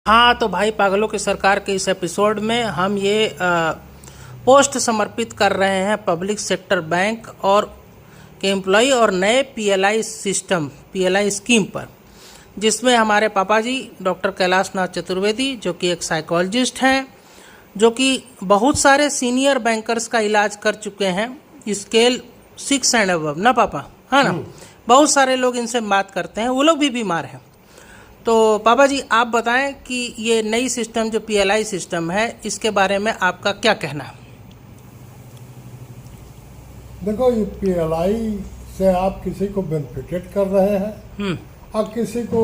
हाँ तो भाई पागलों की सरकार के इस एपिसोड में हम ये पोस्ट समर्पित कर रहे हैं पब्लिक सेक्टर बैंक और के एम्प्लॉय और नए पीएलआई सिस्टम पीएलआई स्कीम पर, जिसमें हमारे पापा जी डॉक्टर कैलाश नाथ चतुर्वेदी जो कि एक साइकोलॉजिस्ट हैं, जो कि बहुत सारे सीनियर बैंकर्स का इलाज कर चुके हैं, स्केल 6 एंड अबव ना पापा, हाँ ना। बहुत सारे लोग इनसे बात करते हैं, वो लोग भी बीमार हैं। तो पापा जी आप बताएं कि ये नई सिस्टम जो पीएलआई सिस्टम है इसके बारे में आपका क्या कहना है? देखो, ये पीएलआई से आप किसी को बेनिफिटेड कर रहे हैं और किसी को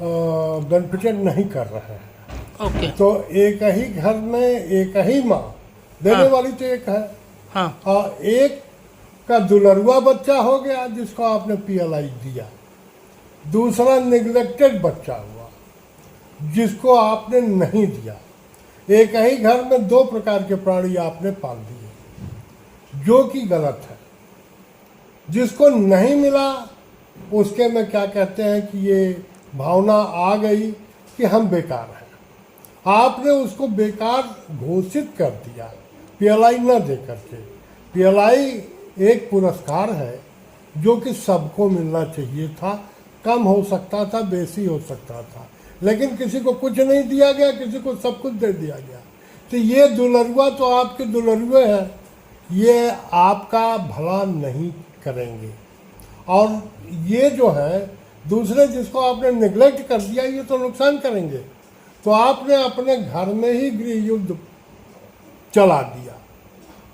बेनिफिटेड नहीं कर रहे हैं। ओके। तो एक ही घर में एक ही माँ देने वाली तो एक है। हाँ। और एक का दुलरुआ बच्चा हो गया जिसको आपने पीएलआई दिया, दूसरा निग्लेक्टेड बच्चा हुआ जिसको आपने नहीं दिया। एक ही घर में दो प्रकार के प्राणी आपने पाल दिए, जो कि गलत है। जिसको नहीं मिला उसके में क्या कहते हैं कि ये भावना आ गई कि हम बेकार हैं। आपने उसको बेकार घोषित कर दिया पीएलआई न दे करके। पीएलआई एक पुरस्कार है जो कि सबको मिलना चाहिए था। कम हो सकता था, बेसी हो सकता था, लेकिन किसी को कुछ नहीं दिया गया, किसी को सब कुछ दे दिया गया। तो ये दुलरुआ तो आपके दुलरुए हैं, ये आपका भला नहीं करेंगे। और ये जो है दूसरे जिसको आपने निगलेक्ट कर दिया, ये तो नुकसान करेंगे। तो आपने अपने घर में ही गृह युद्ध चला दिया,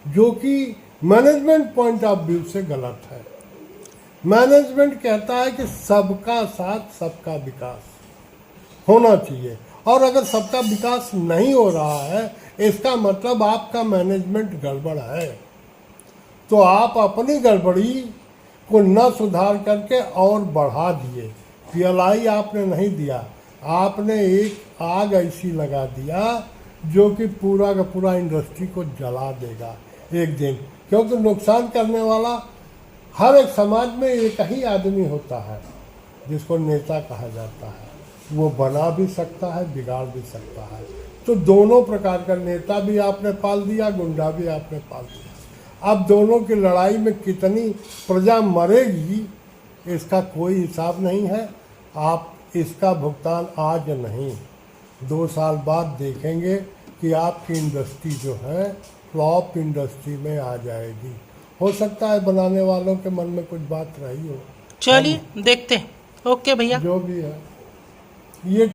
जो कि मैनेजमेंट पॉइंट ऑफ व्यू से गलत है। मैनेजमेंट कहता है कि सबका साथ सबका विकास होना चाहिए, और अगर सबका विकास नहीं हो रहा है इसका मतलब आपका मैनेजमेंट गड़बड़ है। तो आप अपनी गड़बड़ी को न सुधार करके और बढ़ा दिए। पीएलआई आपने नहीं दिया, आपने एक आग ऐसी लगा दिया जो कि पूरा का पूरा इंडस्ट्री को जला देगा एक दिन। क्योंकि नुकसान करने वाला हर एक समाज में एक ही आदमी होता है जिसको नेता कहा जाता है। वो बना भी सकता है, बिगाड़ भी सकता है। तो दोनों प्रकार का नेता भी आपने पाल दिया, गुंडा भी आपने पाल दिया। अब दोनों की लड़ाई में कितनी प्रजा मरेगी इसका कोई हिसाब नहीं है। आप इसका भुगतान आज नहीं, 2 साल बाद देखेंगे कि आपकी इंडस्ट्री जो है फ्लॉप इंडस्ट्री में आ जाएगी। हो सकता है बनाने वालों के मन में कुछ बात रही हो। चलिए देखते हैं। ओके भैया, जो भी है ये